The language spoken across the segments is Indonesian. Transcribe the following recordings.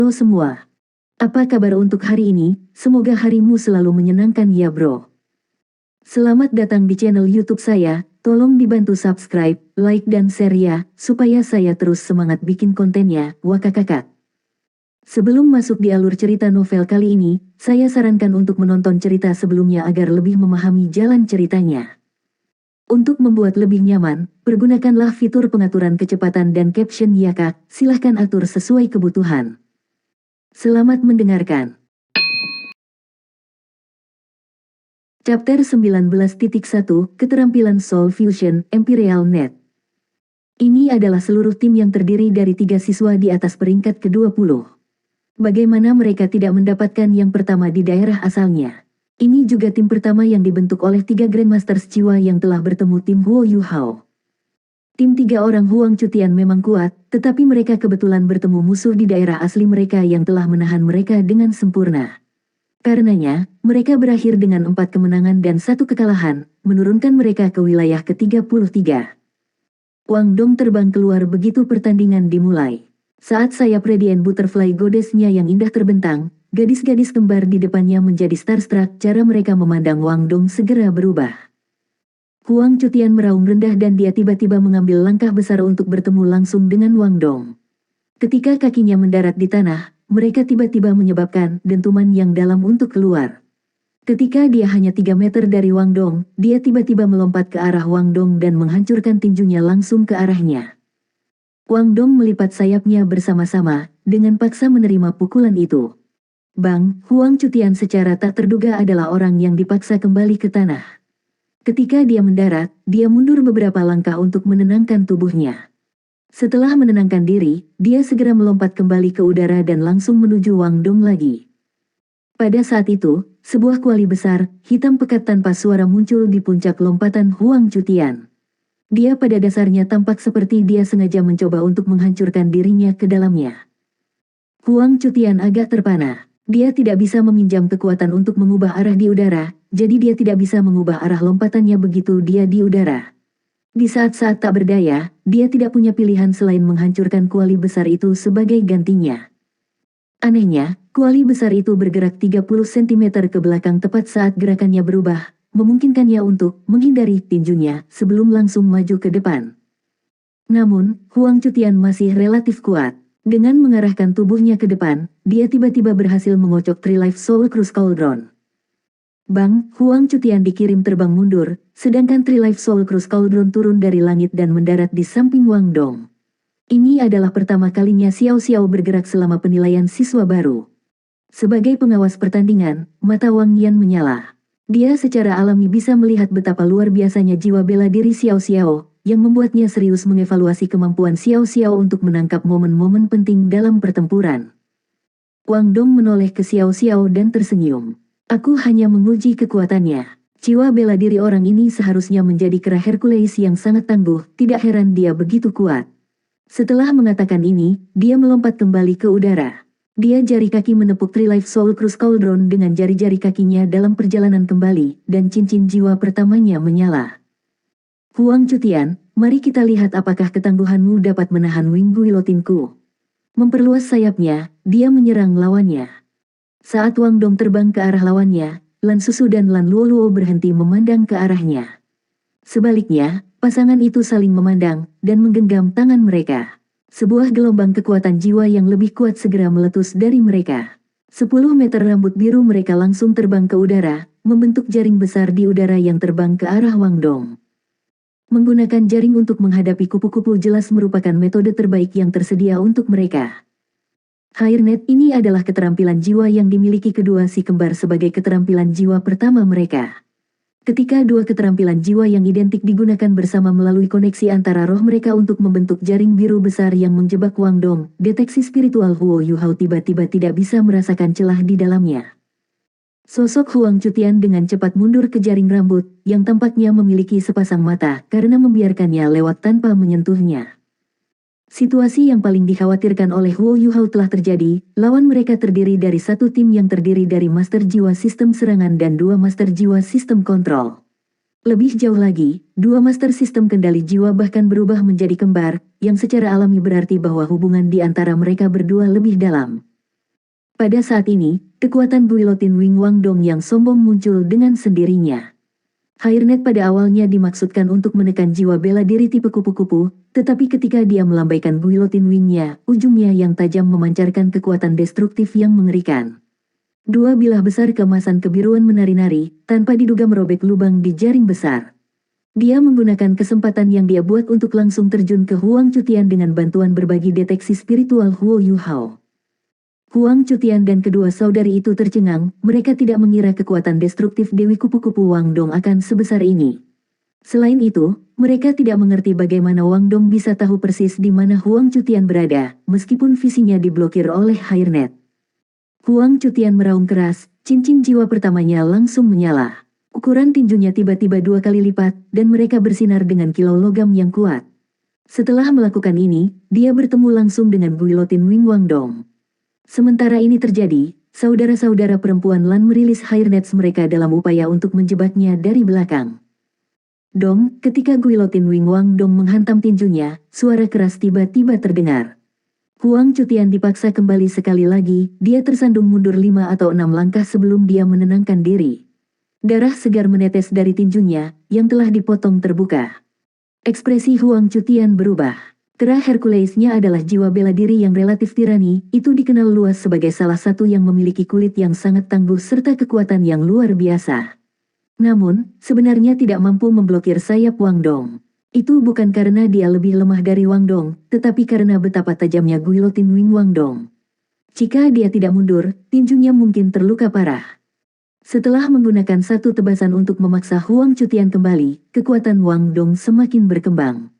Halo semua. Apa kabar untuk hari ini? Semoga harimu selalu menyenangkan ya bro. Selamat datang di channel YouTube saya. Tolong dibantu subscribe, like dan share ya, supaya saya terus semangat bikin kontennya. Wakakakak. Sebelum masuk di alur cerita novel kali ini, saya sarankan untuk menonton cerita sebelumnya agar lebih memahami jalan ceritanya. Untuk membuat lebih nyaman, pergunakanlah fitur pengaturan kecepatan dan caption ya kak. Silahkan atur sesuai kebutuhan. Selamat mendengarkan. Chapter 19.1, Keterampilan Soul Fusion, Imperial Net. Ini adalah seluruh tim yang terdiri dari 3 siswa di atas peringkat ke-20. Bagaimana mereka tidak mendapatkan yang pertama di daerah asalnya? Ini juga tim pertama yang dibentuk oleh 3 Grandmasters jiwa yang telah bertemu tim Huo Yu Hao. Tim 3 orang Huang Cutian memang kuat, tetapi mereka kebetulan bertemu musuh di daerah asli mereka yang telah menahan mereka dengan sempurna. Karenanya, mereka berakhir dengan 4 kemenangan dan 1 kekalahan, menurunkan mereka ke wilayah ke-33. Wang Dong terbang keluar begitu pertandingan dimulai. Saat sayap Radiant Butterfly Goddess-nya yang indah terbentang, gadis-gadis kembar di depannya menjadi starstruck. Cara mereka memandang Wang Dong segera berubah. Huang Cutian meraung rendah dan dia tiba-tiba mengambil langkah besar untuk bertemu langsung dengan Wang Dong. Ketika kakinya mendarat di tanah, mereka tiba-tiba menyebabkan dentuman yang dalam untuk keluar. Ketika dia hanya 3 meter dari Wang Dong, dia tiba-tiba melompat ke arah Wang Dong dan menghancurkan tinjunya langsung ke arahnya. Wang Dong melipat sayapnya bersama-sama, dengan paksa menerima pukulan itu. Bang, Huang Cutian secara tak terduga adalah orang yang dipaksa kembali ke tanah. Ketika dia mendarat, dia mundur beberapa langkah untuk menenangkan tubuhnya. Setelah menenangkan diri, dia segera melompat kembali ke udara dan langsung menuju Wang Dong lagi. Pada saat itu, sebuah kuali besar, hitam pekat tanpa suara muncul di puncak lompatan Huang Cutian. Dia pada dasarnya tampak seperti dia sengaja mencoba untuk menghancurkan dirinya ke dalamnya. Huang Cutian agak terpana. Dia tidak bisa meminjam kekuatan untuk mengubah arah di udara, jadi dia tidak bisa mengubah arah lompatannya begitu dia di udara. Di saat-saat tak berdaya, dia tidak punya pilihan selain menghancurkan kuali besar itu sebagai gantinya. Anehnya, kuali besar itu bergerak 30 cm ke belakang tepat saat gerakannya berubah, memungkinkannya untuk menghindari tinjunya sebelum langsung maju ke depan. Namun, Huang Cutian masih relatif kuat. Dengan mengarahkan tubuhnya ke depan, dia tiba-tiba berhasil mengocok Three Life Soul Cruise Cauldron. Bang, Huang Cutian dikirim terbang mundur, sedangkan Three Life Soul Cruise Cauldron turun dari langit dan mendarat di samping Wang Dong. Ini adalah pertama kalinya Xiao Xiao bergerak selama penilaian siswa baru. Sebagai pengawas pertandingan, mata Wang Yan menyala. Dia secara alami bisa melihat betapa luar biasanya jiwa bela diri Xiao Xiao, yang membuatnya serius mengevaluasi kemampuan Xiao Xiao untuk menangkap momen-momen penting dalam pertempuran. Wang Dong menoleh ke Xiao Xiao dan tersenyum. Aku hanya menguji kekuatannya. Jiwa bela diri orang ini seharusnya menjadi kera Hercules yang sangat tangguh, tidak heran dia begitu kuat. Setelah mengatakan ini, dia melompat kembali ke udara. Dia jari kaki menepuk Three Life Soul Cruise Cauldron dengan jari-jari kakinya dalam perjalanan kembali, dan cincin jiwa pertamanya menyala. Huang Cutian, mari kita lihat apakah ketangguhanmu dapat menahan Wing Guillotine-ku. Memperluas sayapnya, dia menyerang lawannya. Saat Wang Dong terbang ke arah lawannya, Lan Susu dan Lan Luoluo berhenti memandang ke arahnya. Sebaliknya, pasangan itu saling memandang, dan menggenggam tangan mereka. Sebuah gelombang kekuatan jiwa yang lebih kuat segera meletus dari mereka. 10 meter rambut biru mereka langsung terbang ke udara, membentuk jaring besar di udara yang terbang ke arah Wang Dong. Menggunakan jaring untuk menghadapi kupu-kupu jelas merupakan metode terbaik yang tersedia untuk mereka. Hairnet ini adalah keterampilan jiwa yang dimiliki kedua si kembar sebagai keterampilan jiwa pertama mereka. Ketika dua keterampilan jiwa yang identik digunakan bersama melalui koneksi antara roh mereka untuk membentuk jaring biru besar yang menjebak Wang Dong, deteksi spiritual Huo Yu Hao tiba-tiba tidak bisa merasakan celah di dalamnya. Sosok Huang Cutian dengan cepat mundur ke jaring rambut, yang tampaknya memiliki sepasang mata karena membiarkannya lewat tanpa menyentuhnya. Situasi yang paling dikhawatirkan oleh Huo Yu Hao telah terjadi, lawan mereka terdiri dari satu tim yang terdiri dari Master Jiwa Sistem Serangan dan 2 Master Jiwa Sistem Kontrol. Lebih jauh lagi, 2 Master Sistem Kendali Jiwa bahkan berubah menjadi kembar, yang secara alami berarti bahwa hubungan di antara mereka berdua lebih dalam. Pada saat ini, kekuatan Guillotine Wing Wang Dong yang sombong muncul dengan sendirinya. Hairnet pada awalnya dimaksudkan untuk menekan jiwa bela diri tipe kupu-kupu, tetapi ketika dia melambaikan Guillotine Wing-nya, ujungnya yang tajam memancarkan kekuatan destruktif yang mengerikan. Dua bilah besar keemasan kebiruan menari-nari, tanpa diduga merobek lubang di jaring besar. Dia menggunakan kesempatan yang dia buat untuk langsung terjun ke Huang Cutian dengan bantuan berbagi deteksi spiritual Huo Yu Hao. Huang Cutian dan kedua saudari itu tercengang, mereka tidak mengira kekuatan destruktif Dewi Kupu-Kupu Wang Dong akan sebesar ini. Selain itu, mereka tidak mengerti bagaimana Wang Dong bisa tahu persis di mana Huang Cutian berada, meskipun visinya diblokir oleh Hairnet. Huang Cutian meraung keras, cincin jiwa pertamanya langsung menyala. Ukuran tinjunya tiba-tiba 2 kali lipat, dan mereka bersinar dengan kilau logam yang kuat. Setelah melakukan ini, dia bertemu langsung dengan Guillotine Wing Wang Dong. Sementara ini terjadi, saudara-saudara perempuan Lan merilis hairnets mereka dalam upaya untuk menjebaknya dari belakang. Dong, ketika Guillotine Wing Wang Dong menghantam tinjunya, suara keras tiba-tiba terdengar. Huang Cutian dipaksa kembali sekali lagi, dia tersandung mundur 5 atau 6 langkah sebelum dia menenangkan diri. Darah segar menetes dari tinjunya, yang telah dipotong terbuka. Ekspresi Huang Cutian berubah. Kera Herculesnya adalah jiwa bela diri yang relatif tirani, itu dikenal luas sebagai salah satu yang memiliki kulit yang sangat tangguh serta kekuatan yang luar biasa. Namun, sebenarnya tidak mampu memblokir sayap Wang Dong. Itu bukan karena dia lebih lemah dari Wang Dong, tetapi karena betapa tajamnya Guillotine Wing Wang Dong. Jika dia tidak mundur, tinjunya mungkin terluka parah. Setelah menggunakan satu tebasan untuk memaksa Huang Cutian kembali, kekuatan Wang Dong semakin berkembang.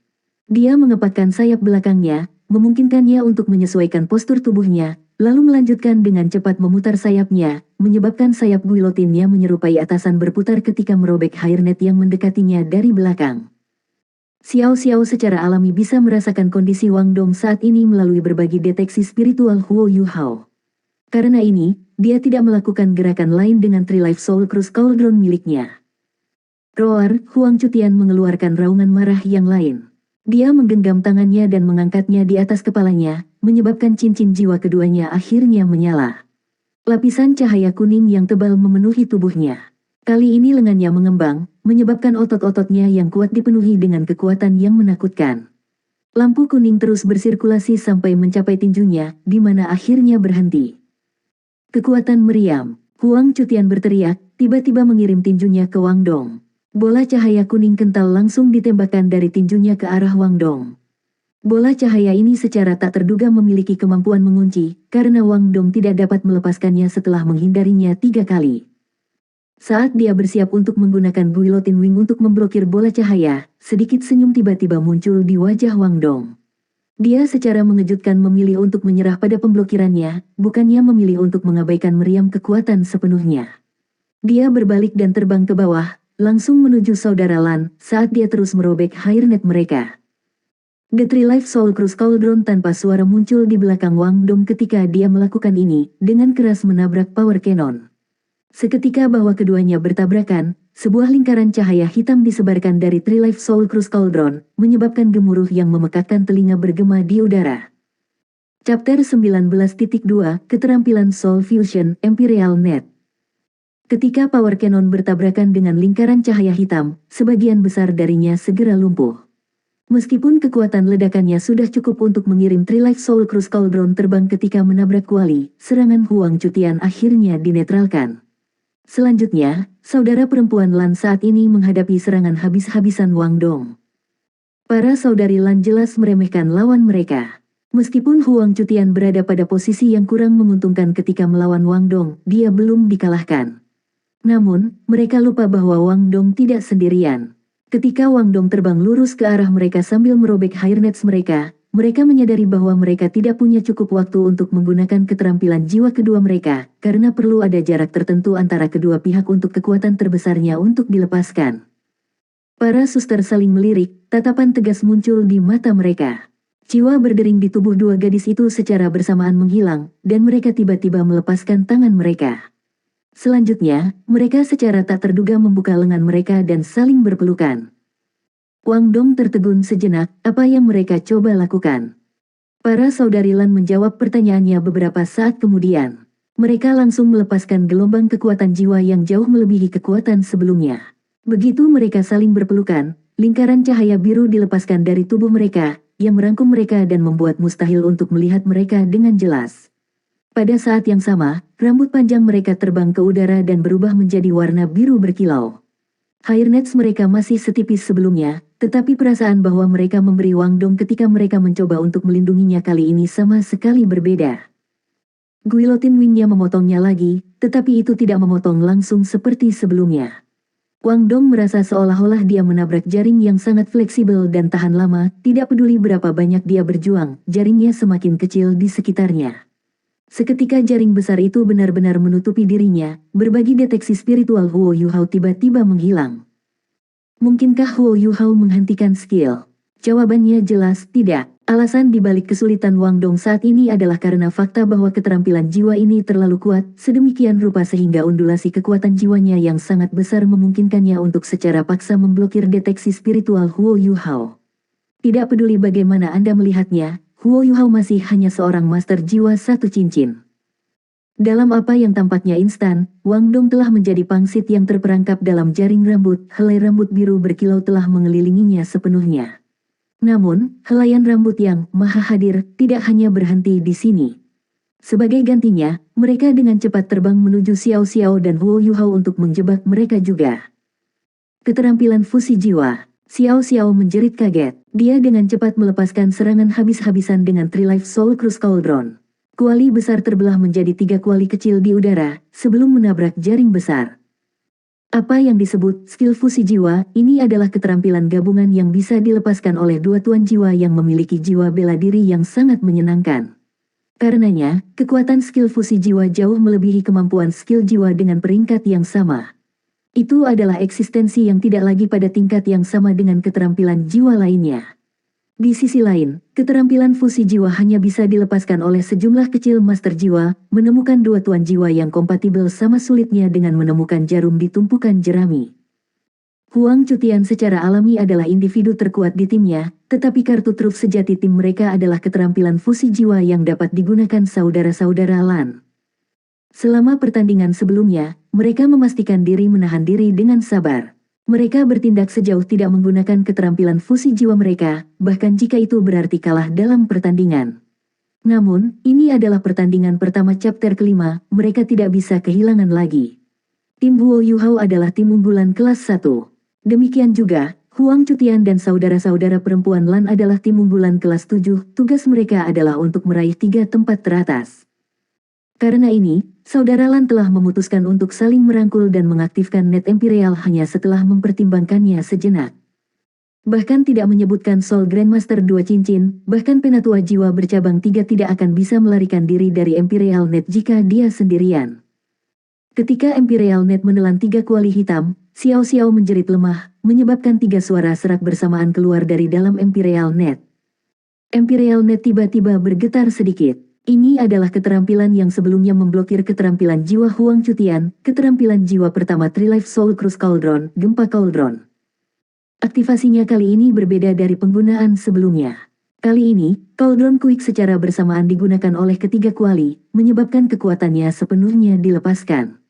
Dia mengepakkan sayap belakangnya, memungkinkannya untuk menyesuaikan postur tubuhnya, lalu melanjutkan dengan cepat memutar sayapnya, menyebabkan sayap guillotinnya menyerupai atasan berputar ketika merobek hairnet yang mendekatinya dari belakang. Xiao Xiao secara alami bisa merasakan kondisi Wang Dong saat ini melalui berbagi deteksi spiritual Huo Yu Hao. Karena ini, dia tidak melakukan gerakan lain dengan Three Life Soul Cruise Cauldron miliknya. Roar, Huang Cutian mengeluarkan raungan marah yang lain. Dia menggenggam tangannya dan mengangkatnya di atas kepalanya, menyebabkan cincin jiwa keduanya akhirnya menyala. Lapisan cahaya kuning yang tebal memenuhi tubuhnya. Kali ini lengannya mengembang, menyebabkan otot-ototnya yang kuat dipenuhi dengan kekuatan yang menakutkan. Lampu kuning terus bersirkulasi sampai mencapai tinjunya, di mana akhirnya berhenti. Kekuatan meriam, Huang Cutian berteriak, tiba-tiba mengirim tinjunya ke Wang Dong. Bola cahaya kuning kental langsung ditembakkan dari tinjunya ke arah Wang Dong. Bola cahaya ini secara tak terduga memiliki kemampuan mengunci, karena Wang Dong tidak dapat melepaskannya setelah menghindarinya 3 kali. Saat dia bersiap untuk menggunakan Guillotine Wing untuk memblokir bola cahaya, sedikit senyum tiba-tiba muncul di wajah Wang Dong. Dia secara mengejutkan memilih untuk menyerah pada pemblokirannya, bukannya memilih untuk mengabaikan meriam kekuatan sepenuhnya. Dia berbalik dan terbang ke bawah, langsung menuju saudara Lan, saat dia terus merobek hairnet mereka. The Three Life Soul Cruise Cauldron tanpa suara muncul di belakang Wang Dong ketika dia melakukan ini, dengan keras menabrak power cannon. Seketika bahwa keduanya bertabrakan, sebuah lingkaran cahaya hitam disebarkan dari Three Life Soul Cruise Cauldron, menyebabkan gemuruh yang memekakkan telinga bergema di udara. Chapter 19.2 Keterampilan Soul Fusion Imperial Net. Ketika power cannon bertabrakan dengan lingkaran cahaya hitam, sebagian besar darinya segera lumpuh. Meskipun kekuatan ledakannya sudah cukup untuk mengirim Three Life Soul Cruise Cauldron terbang ketika menabrak kuali, serangan Huang Cutian akhirnya dinetralkan. Selanjutnya, saudara perempuan Lan saat ini menghadapi serangan habis-habisan Wang Dong. Para saudari Lan jelas meremehkan lawan mereka. Meskipun Huang Cutian berada pada posisi yang kurang menguntungkan ketika melawan Wang Dong, dia belum dikalahkan. Namun, mereka lupa bahwa Wang Dong tidak sendirian. Ketika Wang Dong terbang lurus ke arah mereka sambil merobek hairnets mereka, mereka menyadari bahwa mereka tidak punya cukup waktu untuk menggunakan keterampilan jiwa kedua mereka, karena perlu ada jarak tertentu antara kedua pihak untuk kekuatan terbesarnya untuk dilepaskan. Para suster saling melirik, tatapan tegas muncul di mata mereka. Jiwa berdering di tubuh dua gadis itu secara bersamaan menghilang, dan mereka tiba-tiba melepaskan tangan mereka. Selanjutnya, mereka secara tak terduga membuka lengan mereka dan saling berpelukan. Wang Dong tertegun sejenak, apa yang mereka coba lakukan? Para saudari Lan menjawab pertanyaannya beberapa saat kemudian. Mereka langsung melepaskan gelombang kekuatan jiwa yang jauh melebihi kekuatan sebelumnya. Begitu mereka saling berpelukan, lingkaran cahaya biru dilepaskan dari tubuh mereka, yang merangkum mereka dan membuat mustahil untuk melihat mereka dengan jelas. Pada saat yang sama, rambut panjang mereka terbang ke udara dan berubah menjadi warna biru berkilau. Hairnets mereka masih setipis sebelumnya, tetapi perasaan bahwa mereka memberi Wang Dong ketika mereka mencoba untuk melindunginya kali ini sama sekali berbeda. Guillotine wingnya memotongnya lagi, tetapi itu tidak memotong langsung seperti sebelumnya. Wang Dong merasa seolah-olah dia menabrak jaring yang sangat fleksibel dan tahan lama, tidak peduli berapa banyak dia berjuang, jaringnya semakin kecil di sekitarnya. Seketika jaring besar itu benar-benar menutupi dirinya, berbagi deteksi spiritual Huo Yuhao tiba-tiba menghilang. Mungkinkah Huo Yuhao menghentikan skill? Jawabannya jelas tidak. Alasan dibalik kesulitan Wang Dong saat ini adalah karena fakta bahwa keterampilan jiwa ini terlalu kuat, sedemikian rupa sehingga undulasi kekuatan jiwanya yang sangat besar memungkinkannya untuk secara paksa memblokir deteksi spiritual Huo Yuhao. Tidak peduli bagaimana Anda melihatnya, Huo Yuhao masih hanya seorang master jiwa satu cincin. Dalam apa yang tampaknya instan, Wang Dong telah menjadi pangsit yang terperangkap dalam jaring rambut, helai rambut biru berkilau telah mengelilinginya sepenuhnya. Namun, helaian rambut yang maha hadir tidak hanya berhenti di sini. Sebagai gantinya, mereka dengan cepat terbang menuju Xiao Xiao dan Huo Yuhao untuk menjebak mereka juga. Keterampilan fusi jiwa. Xiao Xiao menjerit kaget. Dia dengan cepat melepaskan serangan habis-habisan dengan Three Life Soul Cruise Cauldron. Kuali besar terbelah menjadi 3 kuali kecil di udara, sebelum menabrak jaring besar. Apa yang disebut skill fusi jiwa, ini adalah keterampilan gabungan yang bisa dilepaskan oleh dua tuan jiwa yang memiliki jiwa bela diri yang sangat menyenangkan. Karenanya, kekuatan skill fusi jiwa jauh melebihi kemampuan skill jiwa dengan peringkat yang sama. Itu adalah eksistensi yang tidak lagi pada tingkat yang sama dengan keterampilan jiwa lainnya. Di sisi lain, keterampilan fusi jiwa hanya bisa dilepaskan oleh sejumlah kecil master jiwa, menemukan dua tuan jiwa yang kompatibel sama sulitnya dengan menemukan jarum di tumpukan jerami. Huang Cutian secara alami adalah individu terkuat di timnya, tetapi kartu truf sejati tim mereka adalah keterampilan fusi jiwa yang dapat digunakan saudara-saudara Lan. Selama pertandingan sebelumnya, mereka memastikan diri menahan diri dengan sabar. Mereka bertindak sejauh tidak menggunakan keterampilan fusi jiwa mereka, bahkan jika itu berarti kalah dalam pertandingan. Namun, ini adalah pertandingan pertama chapter kelima, mereka tidak bisa kehilangan lagi. Tim Huo Yuhao adalah tim unggulan kelas 1. Demikian juga, Huang Cutian dan saudara-saudara perempuan Lan adalah tim unggulan kelas 7, tugas mereka adalah untuk meraih 3 tempat teratas. Karena ini, saudara Lan telah memutuskan untuk saling merangkul dan mengaktifkan Net Imperial hanya setelah mempertimbangkannya sejenak. Bahkan tidak menyebutkan Soul Grandmaster 2 cincin, bahkan penatua jiwa bercabang 3 tidak akan bisa melarikan diri dari Imperial Net jika dia sendirian. Ketika Imperial Net menelan 3 kuali hitam, Xiao Xiao menjerit lemah, menyebabkan 3 suara serak bersamaan keluar dari dalam Imperial Net. Imperial Net tiba-tiba bergetar sedikit. Ini adalah keterampilan yang sebelumnya memblokir keterampilan jiwa Huang Cutian, keterampilan jiwa pertama Three Life Soul Cruise Cauldron, Gempa Cauldron. Aktivasinya kali ini berbeda dari penggunaan sebelumnya. Kali ini, Cauldron Quick secara bersamaan digunakan oleh ketiga kuali, menyebabkan kekuatannya sepenuhnya dilepaskan.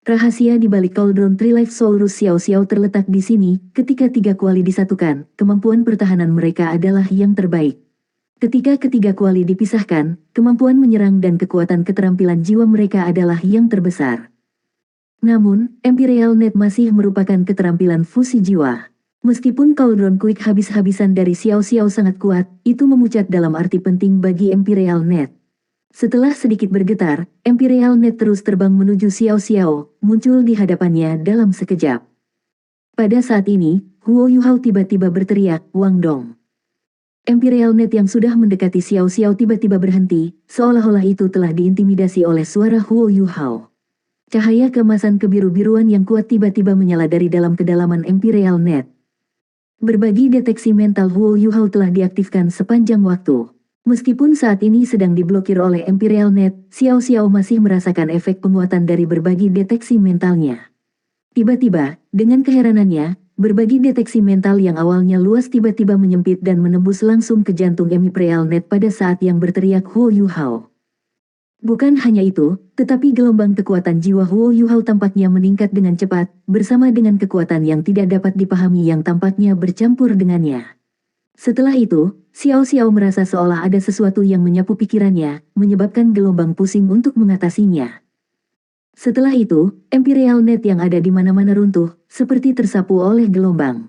Rahasia di balik Cauldron Three Life Soul Cruise Xiao Xiao terletak di sini, ketika 3 kuali disatukan, kemampuan pertahanan mereka adalah yang terbaik. Ketika ketiga kuali dipisahkan, kemampuan menyerang dan kekuatan keterampilan jiwa mereka adalah yang terbesar. Namun, Imperial Net masih merupakan keterampilan fusi jiwa. Meskipun Cauldron Quick habis-habisan dari Xiao Xiao sangat kuat, itu memucat dalam arti penting bagi Imperial Net. Setelah sedikit bergetar, Imperial Net terus terbang menuju Xiao Xiao, muncul di hadapannya dalam sekejap. Pada saat ini, Huo Yuhao tiba-tiba berteriak, "Wang Dong!" Imperial Net yang sudah mendekati Xiao Xiao tiba-tiba berhenti, seolah-olah itu telah diintimidasi oleh suara Huo Yuhao. Cahaya keemasan kebiru-biruan yang kuat tiba-tiba menyala dari dalam kedalaman Imperial Net. Berbagi deteksi mental Huo Yuhao telah diaktifkan sepanjang waktu. Meskipun saat ini sedang diblokir oleh Imperial Net, Xiao Xiao masih merasakan efek penguatan dari berbagi deteksi mentalnya. Tiba-tiba, dengan keheranannya, berbagi deteksi mental yang awalnya luas tiba-tiba menyempit dan menembus langsung ke jantung Imperial Net pada saat yang berteriak Huo Yuhao. Bukan hanya itu, tetapi gelombang kekuatan jiwa Huo Yuhao tampaknya meningkat dengan cepat, bersama dengan kekuatan yang tidak dapat dipahami yang tampaknya bercampur dengannya. Setelah itu, Xiao Xiao merasa seolah ada sesuatu yang menyapu pikirannya, menyebabkan gelombang pusing untuk mengatasinya. Setelah itu, Imperial Net yang ada di mana-mana runtuh, seperti tersapu oleh gelombang.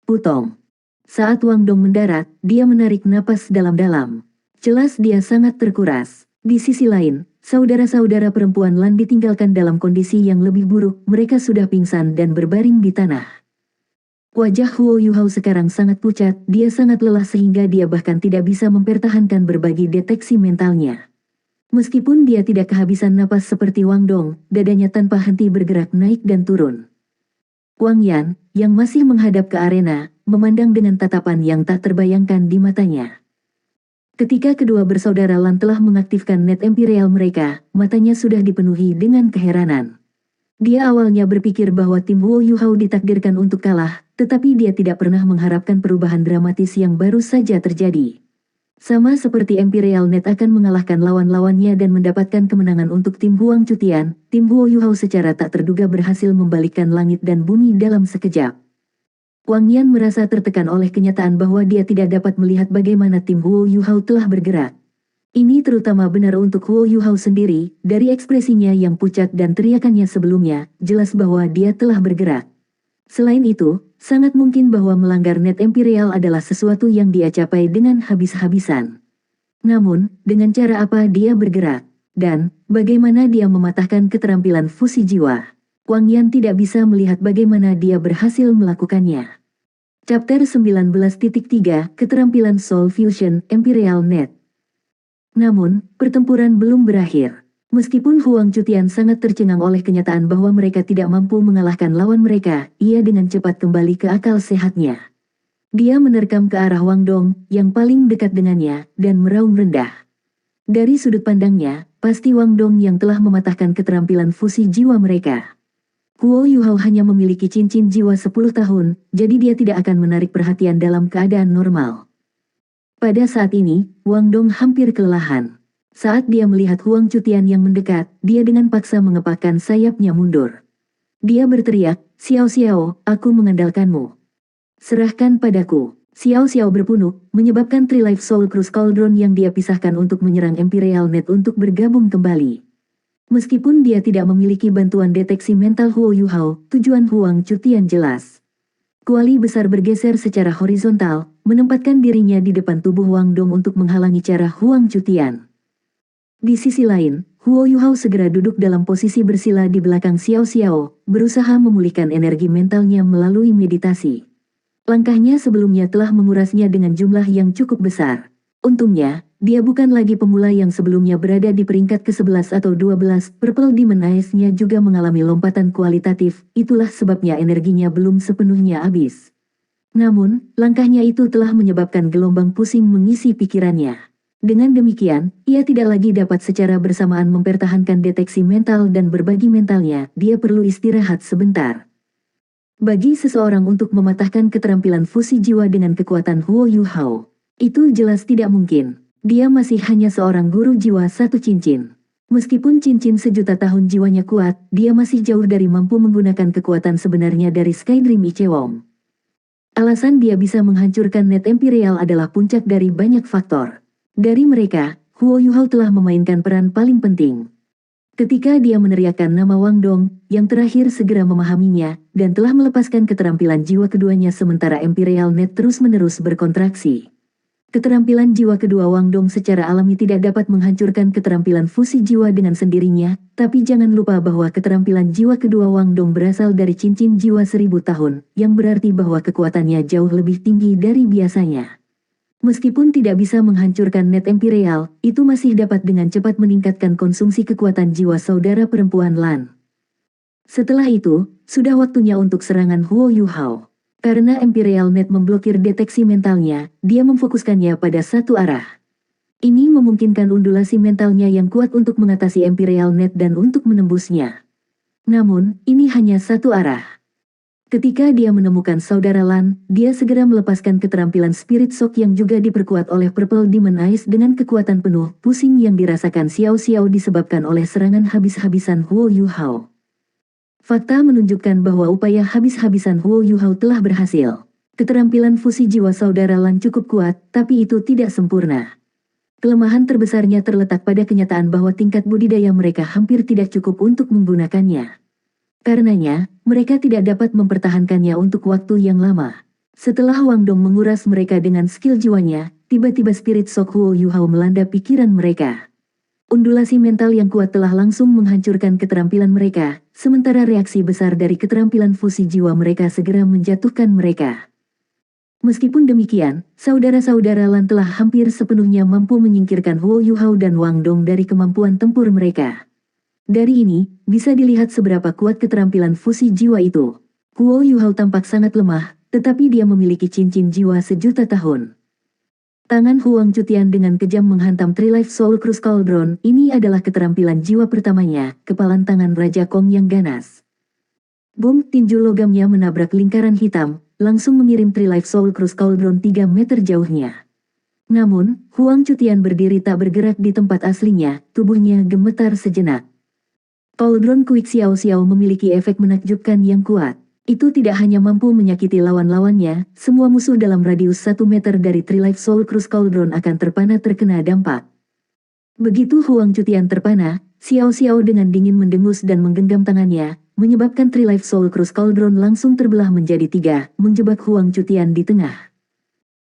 Putong. Saat Wang Dong mendarat, dia menarik napas dalam-dalam. Jelas dia sangat terkuras. Di sisi lain, saudara-saudara perempuan Lan ditinggalkan dalam kondisi yang lebih buruk, mereka sudah pingsan dan berbaring di tanah. Wajah Huo Yuhao sekarang sangat pucat, dia sangat lelah sehingga dia bahkan tidak bisa mempertahankan berbagi deteksi mentalnya. Meskipun dia tidak kehabisan napas seperti Wang Dong, dadanya tanpa henti bergerak naik dan turun. Wang Yan, yang masih menghadap ke arena, memandang dengan tatapan yang tak terbayangkan di matanya. Ketika kedua bersaudara Lan telah mengaktifkan net imperial mereka, matanya sudah dipenuhi dengan keheranan. Dia awalnya berpikir bahwa tim Huo Yuhao ditakdirkan untuk kalah, tetapi dia tidak pernah mengharapkan perubahan dramatis yang baru saja terjadi. Sama seperti Imperial Net akan mengalahkan lawan-lawannya dan mendapatkan kemenangan untuk tim Huang Cutian, tim Huo Yuhao secara tak terduga berhasil membalikkan langit dan bumi dalam sekejap. Wang Yan merasa tertekan oleh kenyataan bahwa dia tidak dapat melihat bagaimana tim Huo Yuhao telah bergerak. Ini terutama benar untuk Huo Yuhao sendiri, dari ekspresinya yang pucat dan teriakannya sebelumnya, jelas bahwa dia telah bergerak. Selain itu, sangat mungkin bahwa melanggar net imperial adalah sesuatu yang dia capai dengan habis-habisan. Namun, dengan cara apa dia bergerak, dan bagaimana dia mematahkan keterampilan fusi jiwa, Wang Yan tidak bisa melihat bagaimana dia berhasil melakukannya. Chapter 19.3 Keterampilan Soul Fusion Imperial Net. Namun, pertempuran belum berakhir. Meskipun Huang Cutian sangat tercengang oleh kenyataan bahwa mereka tidak mampu mengalahkan lawan mereka, ia dengan cepat kembali ke akal sehatnya. Dia menerkam ke arah Wang Dong, yang paling dekat dengannya, dan meraung rendah. Dari sudut pandangnya, pasti Wang Dong yang telah mematahkan keterampilan fusi jiwa mereka. Huo Yuhao hanya memiliki cincin jiwa 10 tahun, jadi dia tidak akan menarik perhatian dalam keadaan normal. Pada saat ini, Wang Dong hampir kelelahan. Saat dia melihat Huang Cutian yang mendekat, dia dengan paksa mengepakkan sayapnya mundur. Dia berteriak, "Xiao Xiao, aku mengandalkanmu. Serahkan padaku." Xiao Xiao berpunuk, menyebabkan Tri-Life Soul Cruise Cauldron yang dia pisahkan untuk menyerang Imperial Net untuk bergabung kembali. Meskipun dia tidak memiliki bantuan deteksi mental Huo Yuhao, tujuan Huang Cutian jelas. Kuali besar bergeser secara horizontal, menempatkan dirinya di depan tubuh Wang Dong untuk menghalangi cara Huang Cutian. Di sisi lain, Huo Yuhao segera duduk dalam posisi bersila di belakang Xiao Xiao, berusaha memulihkan energi mentalnya melalui meditasi. Langkahnya sebelumnya telah mengurasnya dengan jumlah yang cukup besar. Untungnya, dia bukan lagi pemula yang sebelumnya berada di peringkat ke-11 atau 12, Purple Demon Eyes-nya juga mengalami lompatan kualitatif, itulah sebabnya energinya belum sepenuhnya habis. Namun, langkahnya itu telah menyebabkan gelombang pusing mengisi pikirannya. Dengan demikian, ia tidak lagi dapat secara bersamaan mempertahankan deteksi mental dan berbagi mentalnya, dia perlu istirahat sebentar. Bagi seseorang untuk mematahkan keterampilan fusi jiwa dengan kekuatan Huo Yuhao, itu jelas tidak mungkin. Dia masih hanya seorang guru jiwa satu cincin. Meskipun cincin sejuta tahun jiwanya kuat, dia masih jauh dari mampu menggunakan kekuatan sebenarnya dari Skydream Ichewong. Alasan dia bisa menghancurkan net imperial adalah puncak dari banyak faktor. Dari mereka, Huo Yuhao telah memainkan peran paling penting. Ketika dia meneriakkan nama Wang Dong, yang terakhir segera memahaminya, dan telah melepaskan keterampilan jiwa keduanya sementara Imperial Net terus-menerus berkontraksi. Keterampilan jiwa kedua Wang Dong secara alami tidak dapat menghancurkan keterampilan fusi jiwa dengan sendirinya, tapi jangan lupa bahwa keterampilan jiwa kedua Wang Dong berasal dari cincin jiwa 1000 tahun, yang berarti bahwa kekuatannya jauh lebih tinggi dari biasanya. Meskipun tidak bisa menghancurkan net imperial, itu masih dapat dengan cepat meningkatkan konsumsi kekuatan jiwa saudara perempuan Lan. Setelah itu, sudah waktunya untuk serangan Huo Yuhao. Karena Imperial Net memblokir deteksi mentalnya, dia memfokuskannya pada satu arah. Ini memungkinkan undulasi mentalnya yang kuat untuk mengatasi Imperial Net dan untuk menembusnya. Namun, ini hanya satu arah. Ketika dia menemukan saudara Lan, dia segera melepaskan keterampilan Spirit Shock yang juga diperkuat oleh Purple Demon Eyes dengan kekuatan penuh. Pusing yang dirasakan Xiao Xiao disebabkan oleh serangan habis-habisan Huo Yuhao. Fakta menunjukkan bahwa upaya habis-habisan Huo Yuhao telah berhasil. Keterampilan fusi jiwa saudara Lan cukup kuat, tapi itu tidak sempurna. Kelemahan terbesarnya terletak pada kenyataan bahwa tingkat budidaya mereka hampir tidak cukup untuk menggunakannya. Karenanya, mereka tidak dapat mempertahankannya untuk waktu yang lama. Setelah Wang Dong menguras mereka dengan skill jiwanya, tiba-tiba Spirit Shock Huo Yuhao melanda pikiran mereka. Undulasi mental yang kuat telah langsung menghancurkan keterampilan mereka, sementara reaksi besar dari keterampilan fusi jiwa mereka segera menjatuhkan mereka. Meskipun demikian, saudara-saudara Lan telah hampir sepenuhnya mampu menyingkirkan Huo Yuhao dan Wang Dong dari kemampuan tempur mereka. Dari ini, bisa dilihat seberapa kuat keterampilan fusi jiwa itu. Huo Yuhao tampak sangat lemah, tetapi dia memiliki cincin jiwa sejuta tahun. Tangan Huang Cutian dengan kejam menghantam Tri-Life Soul Cruise Cauldron. Ini adalah keterampilan jiwa pertamanya, kepalan tangan Raja Kong yang ganas. Boom, tinju logamnya menabrak lingkaran hitam, langsung mengirim Tri-Life Soul Cruise Cauldron 3 meter jauhnya. Namun, Huang Cutian berdiri tak bergerak di tempat aslinya, tubuhnya gemetar sejenak. Cauldron Quick Xiao Xiao memiliki efek menakjubkan yang kuat. Itu tidak hanya mampu menyakiti lawan-lawannya, semua musuh dalam radius 1 meter dari Tri-Life Soul Cruise Cauldron akan terpana terkena dampak. Begitu Huang Cutian terpana, Xiao Xiao dengan dingin mendengus dan menggenggam tangannya, menyebabkan Tri-Life Soul Cruise Cauldron langsung terbelah menjadi 3, menjebak Huang Cutian di tengah.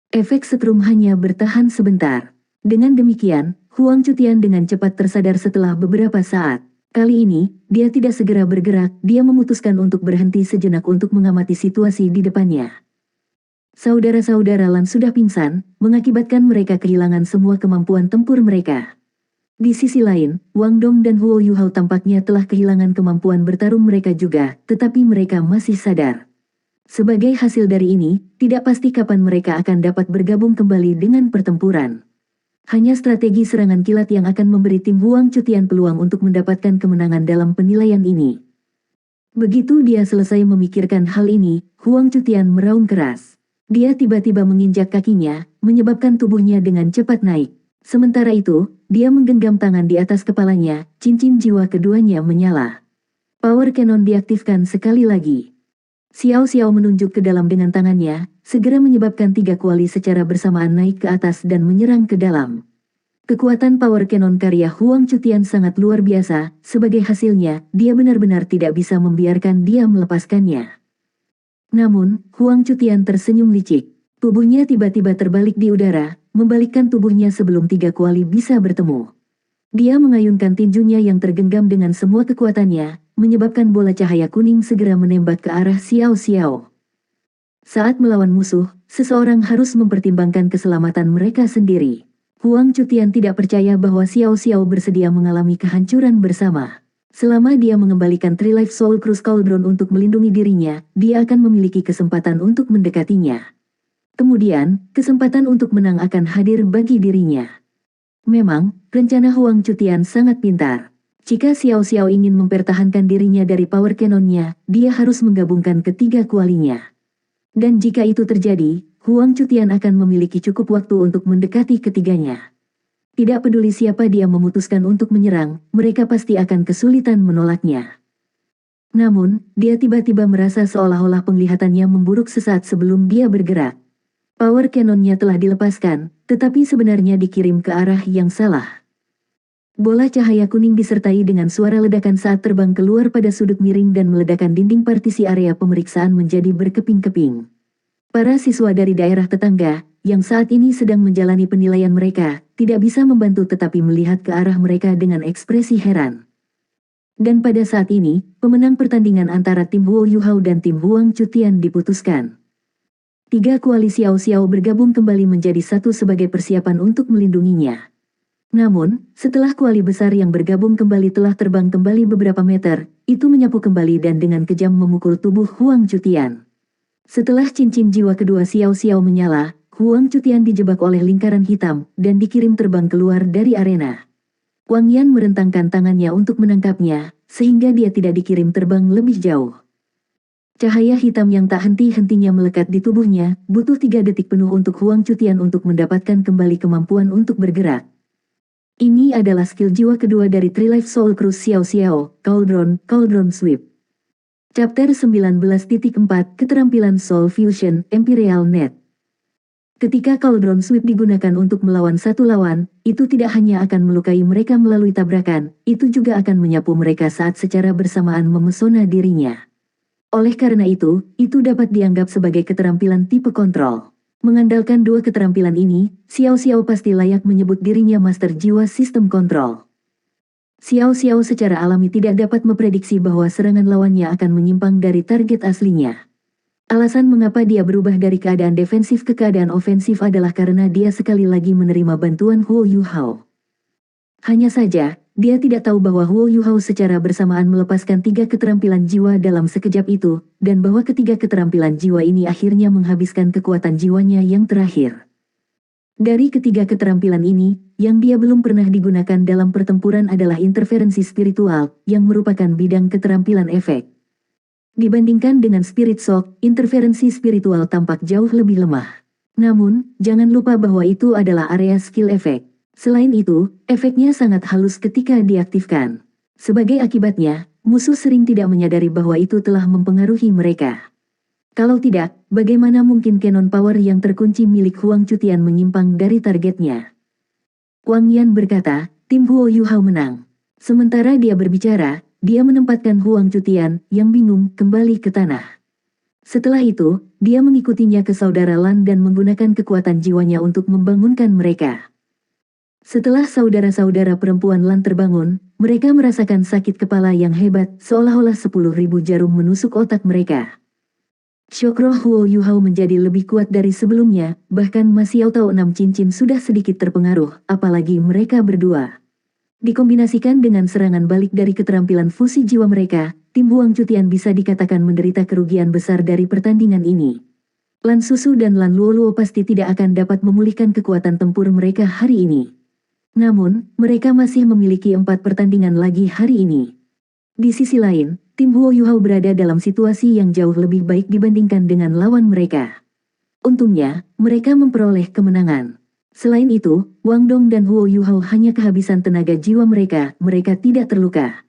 Efek setrum hanya bertahan sebentar. Dengan demikian, Huang Cutian dengan cepat tersadar setelah beberapa saat. Kali ini, dia tidak segera bergerak, dia memutuskan untuk berhenti sejenak untuk mengamati situasi di depannya. Saudara-saudara Lan sudah pingsan, mengakibatkan mereka kehilangan semua kemampuan tempur mereka. Di sisi lain, Wang Dong dan Huo Yuhao tampaknya telah kehilangan kemampuan bertarung mereka juga, tetapi mereka masih sadar. Sebagai hasil dari ini, tidak pasti kapan mereka akan dapat bergabung kembali dengan pertempuran. Hanya strategi serangan kilat yang akan memberi tim Huang Cutian peluang untuk mendapatkan kemenangan dalam penilaian ini. Begitu dia selesai memikirkan hal ini, Huang Cutian meraung keras. Dia tiba-tiba menginjak kakinya, menyebabkan tubuhnya dengan cepat naik. Sementara itu, dia menggenggam tangan di atas kepalanya, cincin jiwa keduanya menyala. Power Cannon diaktifkan sekali lagi. Xiao Xiao menunjuk ke dalam dengan tangannya, segera menyebabkan 3 kuali secara bersamaan naik ke atas dan menyerang ke dalam. Kekuatan Power Cannon karya Huang Cutian sangat luar biasa, sebagai hasilnya, dia benar-benar tidak bisa membiarkan dia melepaskannya. Namun, Huang Cutian tersenyum licik. Tubuhnya tiba-tiba terbalik di udara, membalikkan tubuhnya sebelum 3 kuali bisa bertemu. Dia mengayunkan tinjunya yang tergenggam dengan semua kekuatannya, menyebabkan bola cahaya kuning segera menembak ke arah Xiao Xiao. Saat melawan musuh, seseorang harus mempertimbangkan keselamatan mereka sendiri. Huang Cutian tidak percaya bahwa Xiao Xiao bersedia mengalami kehancuran bersama. Selama dia mengembalikan Tri-Life Soul Cruise Cauldron untuk melindungi dirinya, dia akan memiliki kesempatan untuk mendekatinya. Kemudian, kesempatan untuk menang akan hadir bagi dirinya. Memang, rencana Huang Cutian sangat pintar. Jika Xiao Xiao ingin mempertahankan dirinya dari power cannon-nya, dia harus menggabungkan ketiga kualinya. Dan jika itu terjadi, Huang Cutian akan memiliki cukup waktu untuk mendekati ketiganya. Tidak peduli siapa dia memutuskan untuk menyerang, mereka pasti akan kesulitan menolaknya. Namun, dia tiba-tiba merasa seolah-olah penglihatannya memburuk sesaat sebelum dia bergerak. Power cannon-nya telah dilepaskan, tetapi sebenarnya dikirim ke arah yang salah. Bola cahaya kuning disertai dengan suara ledakan saat terbang keluar pada sudut miring dan meledakkan dinding partisi area pemeriksaan menjadi berkeping-keping. Para siswa dari daerah tetangga, yang saat ini sedang menjalani penilaian mereka, tidak bisa membantu tetapi melihat ke arah mereka dengan ekspresi heran. Dan pada saat ini, pemenang pertandingan antara tim Huo Yuhao dan tim Huang Cutian diputuskan. 3 kuali Xiao Xiao bergabung kembali menjadi satu sebagai persiapan untuk melindunginya. Namun, setelah kuali besar yang bergabung kembali telah terbang kembali beberapa meter, itu menyapu kembali dan dengan kejam memukul tubuh Huang Cutian. Setelah cincin jiwa kedua Xiao Xiao menyala, Huang Cutian dijebak oleh lingkaran hitam dan dikirim terbang keluar dari arena. Wang Yan merentangkan tangannya untuk menangkapnya, sehingga dia tidak dikirim terbang lebih jauh. Cahaya hitam yang tak henti-hentinya melekat di tubuhnya, butuh 3 detik penuh untuk Huang Cutian untuk mendapatkan kembali kemampuan untuk bergerak. Ini adalah skill jiwa kedua dari Three Life Soul Cruise Xiao Xiao, Cauldron Sweep. Chapter 19.4 Keterampilan Soul Fusion, Imperial Net. Ketika Cauldron Sweep digunakan untuk melawan satu lawan, itu tidak hanya akan melukai mereka melalui tabrakan, itu juga akan menyapu mereka saat secara bersamaan memesona dirinya. Oleh karena itu dapat dianggap sebagai keterampilan tipe kontrol. Mengandalkan dua keterampilan ini, Xiao Xiao pasti layak menyebut dirinya master jiwa sistem kontrol. Xiao Xiao secara alami tidak dapat memprediksi bahwa serangan lawannya akan menyimpang dari target aslinya. Alasan mengapa dia berubah dari keadaan defensif ke keadaan ofensif adalah karena dia sekali lagi menerima bantuan Huo Yuhao. Hanya saja, dia tidak tahu bahwa Huo Yuhao secara bersamaan melepaskan 3 keterampilan jiwa dalam sekejap itu, dan bahwa ketiga keterampilan jiwa ini akhirnya menghabiskan kekuatan jiwanya yang terakhir. Dari ketiga keterampilan ini, yang dia belum pernah digunakan dalam pertempuran adalah interferensi spiritual, yang merupakan bidang keterampilan efek. Dibandingkan dengan Spirit Shock, interferensi spiritual tampak jauh lebih lemah. Namun, jangan lupa bahwa itu adalah area skill efek. Selain itu, efeknya sangat halus ketika diaktifkan. Sebagai akibatnya, musuh sering tidak menyadari bahwa itu telah mempengaruhi mereka. Kalau tidak, bagaimana mungkin cannon power yang terkunci milik Huang Cutian menyimpang dari targetnya? Wang Yan berkata, tim Huo Yuhao menang. Sementara dia berbicara, dia menempatkan Huang Cutian, yang bingung, kembali ke tanah. Setelah itu, dia mengikutinya ke saudara Lan dan menggunakan kekuatan jiwanya untuk membangunkan mereka. Setelah saudara-saudara perempuan Lan terbangun, mereka merasakan sakit kepala yang hebat, seolah-olah 10.000 jarum menusuk otak mereka. Syok roh Huo Yuhao menjadi lebih kuat dari sebelumnya, bahkan Ma Xiao Tao 6 cincin sudah sedikit terpengaruh, apalagi mereka berdua. Dikombinasikan dengan serangan balik dari keterampilan fusi jiwa mereka, tim Huang Cutian bisa dikatakan menderita kerugian besar dari pertandingan ini. Lan Susu dan Lan Luoluo pasti tidak akan dapat memulihkan kekuatan tempur mereka hari ini. Namun, mereka masih memiliki 4 pertandingan lagi hari ini. Di sisi lain, tim Huo Yuhao berada dalam situasi yang jauh lebih baik dibandingkan dengan lawan mereka. Untungnya, mereka memperoleh kemenangan. Selain itu, Wang Dong dan Huo Yuhao hanya kehabisan tenaga jiwa mereka tidak terluka.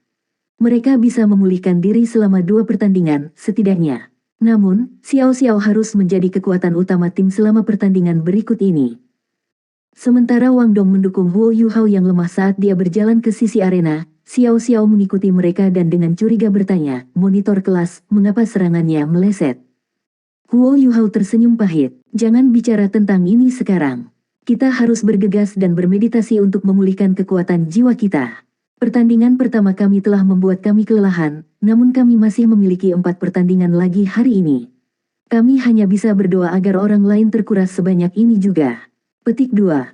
Mereka bisa memulihkan diri selama 2 pertandingan, setidaknya. Namun, Xiao Xiao harus menjadi kekuatan utama tim selama pertandingan berikut ini. Sementara Wang Dong mendukung Huo Yuhao yang lemah saat dia berjalan ke sisi arena, Xiao Xiao mengikuti mereka dan dengan curiga bertanya, monitor kelas, mengapa serangannya meleset? Huo Yuhao tersenyum pahit, jangan bicara tentang ini sekarang. Kita harus bergegas dan bermeditasi untuk memulihkan kekuatan jiwa kita. Pertandingan pertama kami telah membuat kami kelelahan, namun kami masih memiliki 4 pertandingan lagi hari ini. Kami hanya bisa berdoa agar orang lain terkuras sebanyak ini juga. Petik 2.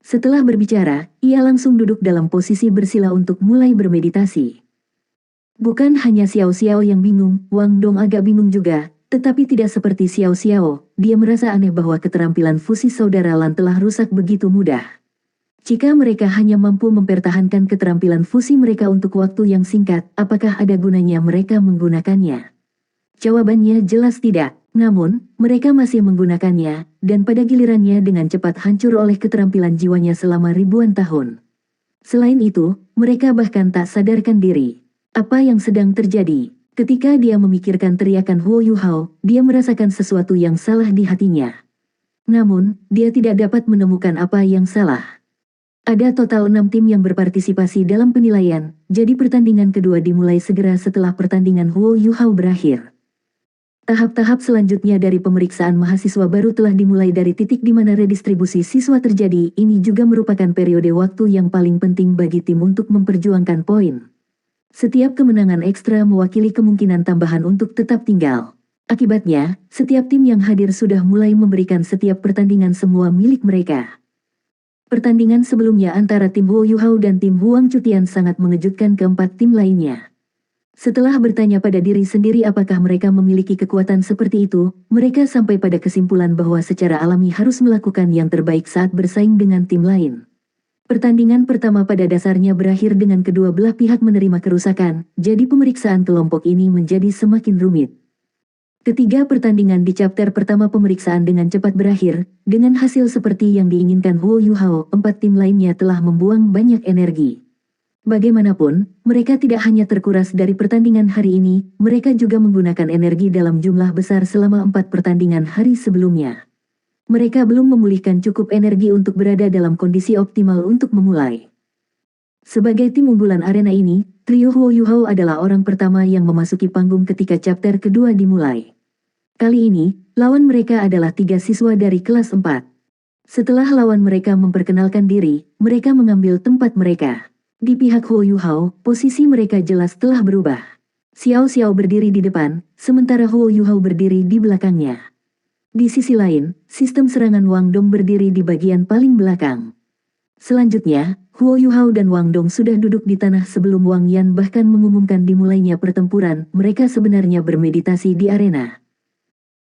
Setelah berbicara, ia langsung duduk dalam posisi bersila untuk mulai bermeditasi. Bukan hanya Xiao Xiao yang bingung, Wang Dong agak bingung juga, tetapi tidak seperti Xiao Xiao, dia merasa aneh bahwa keterampilan fusi saudara Lan telah rusak begitu mudah. Jika mereka hanya mampu mempertahankan keterampilan fusi mereka untuk waktu yang singkat, apakah ada gunanya mereka menggunakannya? Jawabannya jelas tidak. Namun, mereka masih menggunakannya, dan pada gilirannya dengan cepat hancur oleh keterampilan jiwanya selama ribuan tahun. Selain itu, mereka bahkan tak sadarkan diri. Apa yang sedang terjadi? Ketika dia memikirkan teriakan Huo Yuhao, dia merasakan sesuatu yang salah di hatinya. Namun, dia tidak dapat menemukan apa yang salah. Ada total 6 tim yang berpartisipasi dalam penilaian, jadi pertandingan kedua dimulai segera setelah pertandingan Huo Yuhao berakhir. Tahap-tahap selanjutnya dari pemeriksaan mahasiswa baru telah dimulai dari titik di mana redistribusi siswa terjadi. Ini juga merupakan periode waktu yang paling penting bagi tim untuk memperjuangkan poin. Setiap kemenangan ekstra mewakili kemungkinan tambahan untuk tetap tinggal. Akibatnya, setiap tim yang hadir sudah mulai memberikan setiap pertandingan semua milik mereka. Pertandingan sebelumnya antara tim Huo Yuhao dan tim Huang Cutian sangat mengejutkan keempat tim lainnya. Setelah bertanya pada diri sendiri apakah mereka memiliki kekuatan seperti itu, mereka sampai pada kesimpulan bahwa secara alami harus melakukan yang terbaik saat bersaing dengan tim lain. Pertandingan pertama pada dasarnya berakhir dengan kedua belah pihak menerima kerusakan, jadi pemeriksaan kelompok ini menjadi semakin rumit. Ketiga pertandingan di chapter pertama pemeriksaan dengan cepat berakhir, dengan hasil seperti yang diinginkan Huo Yuhao. 4 tim lainnya telah membuang banyak energi. Bagaimanapun, mereka tidak hanya terkuras dari pertandingan hari ini, mereka juga menggunakan energi dalam jumlah besar selama 4 pertandingan hari sebelumnya. Mereka belum memulihkan cukup energi untuk berada dalam kondisi optimal untuk memulai. Sebagai tim unggulan arena ini, trio Huo Yuhao adalah orang pertama yang memasuki panggung ketika chapter kedua dimulai. Kali ini, lawan mereka adalah 3 siswa dari kelas 4. Setelah lawan mereka memperkenalkan diri, mereka mengambil tempat mereka. Di pihak Huo Yuhao, posisi mereka jelas telah berubah. Xiao Xiao berdiri di depan, sementara Huo Yuhao berdiri di belakangnya. Di sisi lain, sistem serangan Wang Dong berdiri di bagian paling belakang. Selanjutnya, Huo Yuhao dan Wang Dong sudah duduk di tanah sebelum Wang Yan bahkan mengumumkan dimulainya pertempuran. Mereka sebenarnya bermeditasi di arena.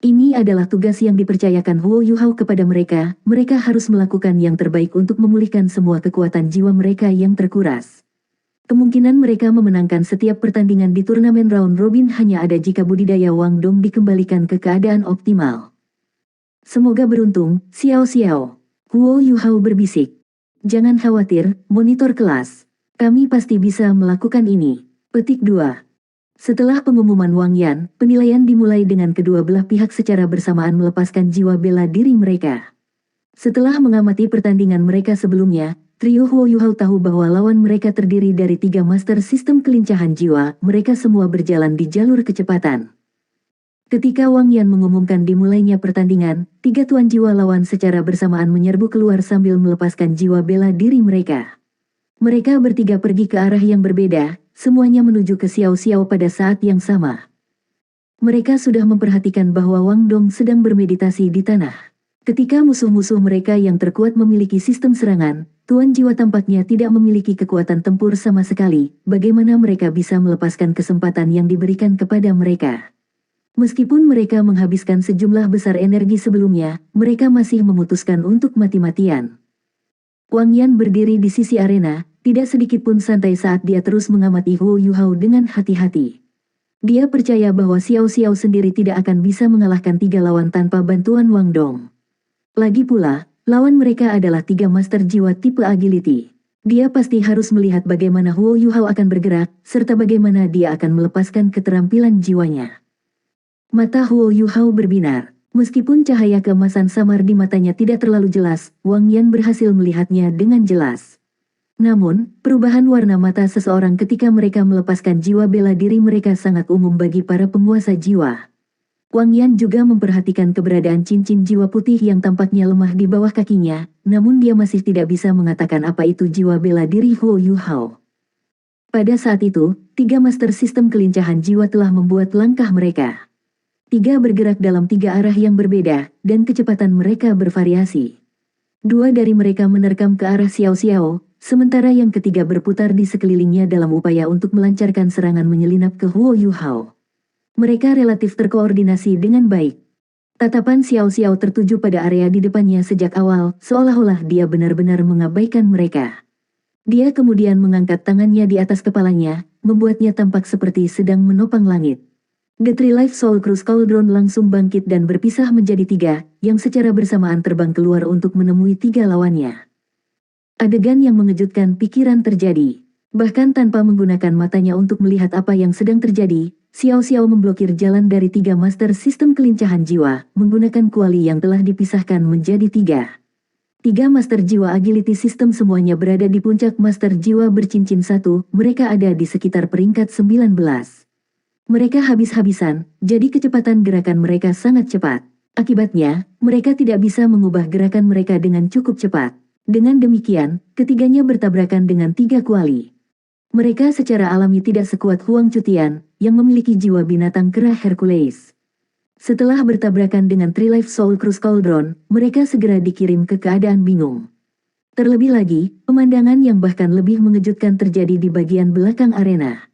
Ini adalah tugas yang dipercayakan Huo Yuhao kepada mereka. Mereka harus melakukan yang terbaik untuk memulihkan semua kekuatan jiwa mereka yang terkuras. Kemungkinan mereka memenangkan setiap pertandingan di turnamen round robin hanya ada jika budidaya Wang Dong dikembalikan ke keadaan optimal. Semoga beruntung, Xiao Xiao. Huo Yuhao berbisik. Jangan khawatir, monitor kelas. Kami pasti bisa melakukan ini. Petik 2. Setelah pengumuman Wang Yan, penilaian dimulai dengan kedua belah pihak secara bersamaan melepaskan jiwa bela diri mereka. Setelah mengamati pertandingan mereka sebelumnya, trio Huo Yuhao tahu bahwa lawan mereka terdiri dari 3 master sistem kelincahan jiwa. Mereka semua berjalan di jalur kecepatan. Ketika Wang Yan mengumumkan dimulainya pertandingan, 3 tuan jiwa lawan secara bersamaan menyerbu keluar sambil melepaskan jiwa bela diri mereka. Mereka bertiga pergi ke arah yang berbeda, semuanya menuju ke Xiao Xiao pada saat yang sama. Mereka sudah memperhatikan bahwa Wang Dong sedang bermeditasi di tanah. Ketika musuh-musuh mereka yang terkuat memiliki sistem serangan, tuan jiwa tampaknya tidak memiliki kekuatan tempur sama sekali. Bagaimana mereka bisa melepaskan kesempatan yang diberikan kepada mereka? Meskipun mereka menghabiskan sejumlah besar energi sebelumnya, mereka masih memutuskan untuk mati-matian. Wang Yan berdiri di sisi arena, tidak sedikit pun santai saat dia terus mengamati Huo Yuhao dengan hati-hati. Dia percaya bahwa Xiao Xiao sendiri tidak akan bisa mengalahkan 3 lawan tanpa bantuan Wang Dong. Lagi pula, lawan mereka adalah 3 master jiwa tipe agility. Dia pasti harus melihat bagaimana Huo Yuhao akan bergerak, serta bagaimana dia akan melepaskan keterampilan jiwanya. Mata Huo Yuhao berbinar. Meskipun cahaya keemasan samar di matanya tidak terlalu jelas, Wang Yan berhasil melihatnya dengan jelas. Namun, perubahan warna mata seseorang ketika mereka melepaskan jiwa bela diri mereka sangat umum bagi para penguasa jiwa. Wang Yan juga memperhatikan keberadaan cincin jiwa putih yang tampaknya lemah di bawah kakinya, namun dia masih tidak bisa mengatakan apa itu jiwa bela diri Huo Yuhao. Pada saat itu, 3 master sistem kelincahan jiwa telah membuat langkah mereka. 3 bergerak dalam 3 arah yang berbeda, dan kecepatan mereka bervariasi. 2 dari mereka menerkam ke arah Xiao Xiao, sementara yang ketiga berputar di sekelilingnya dalam upaya untuk melancarkan serangan menyelinap ke Huo Yuhao. Mereka relatif terkoordinasi dengan baik. Tatapan Xiao Xiao tertuju pada area di depannya sejak awal, seolah-olah dia benar-benar mengabaikan mereka. Dia kemudian mengangkat tangannya di atas kepalanya, membuatnya tampak seperti sedang menopang langit. The Three Life Soul Cruise Cauldron langsung bangkit dan berpisah menjadi 3, yang secara bersamaan terbang keluar untuk menemui 3 lawannya. Adegan yang mengejutkan pikiran terjadi. Bahkan tanpa menggunakan matanya untuk melihat apa yang sedang terjadi, Xiao Xiao memblokir jalan dari 3 master sistem kelincahan jiwa, menggunakan kuali yang telah dipisahkan menjadi 3. 3 master jiwa agility system semuanya berada di puncak master jiwa bercincin 1, mereka ada di sekitar peringkat 19. Mereka habis-habisan, jadi kecepatan gerakan mereka sangat cepat. Akibatnya, mereka tidak bisa mengubah gerakan mereka dengan cukup cepat. Dengan demikian, ketiganya bertabrakan dengan 3 kuali. Mereka secara alami tidak sekuat Huang Cutian, yang memiliki jiwa binatang kera Hercules. Setelah bertabrakan dengan Three Life Soul Cruise Cauldron, mereka segera dikirim ke keadaan bingung. Terlebih lagi, pemandangan yang bahkan lebih mengejutkan terjadi di bagian belakang arena.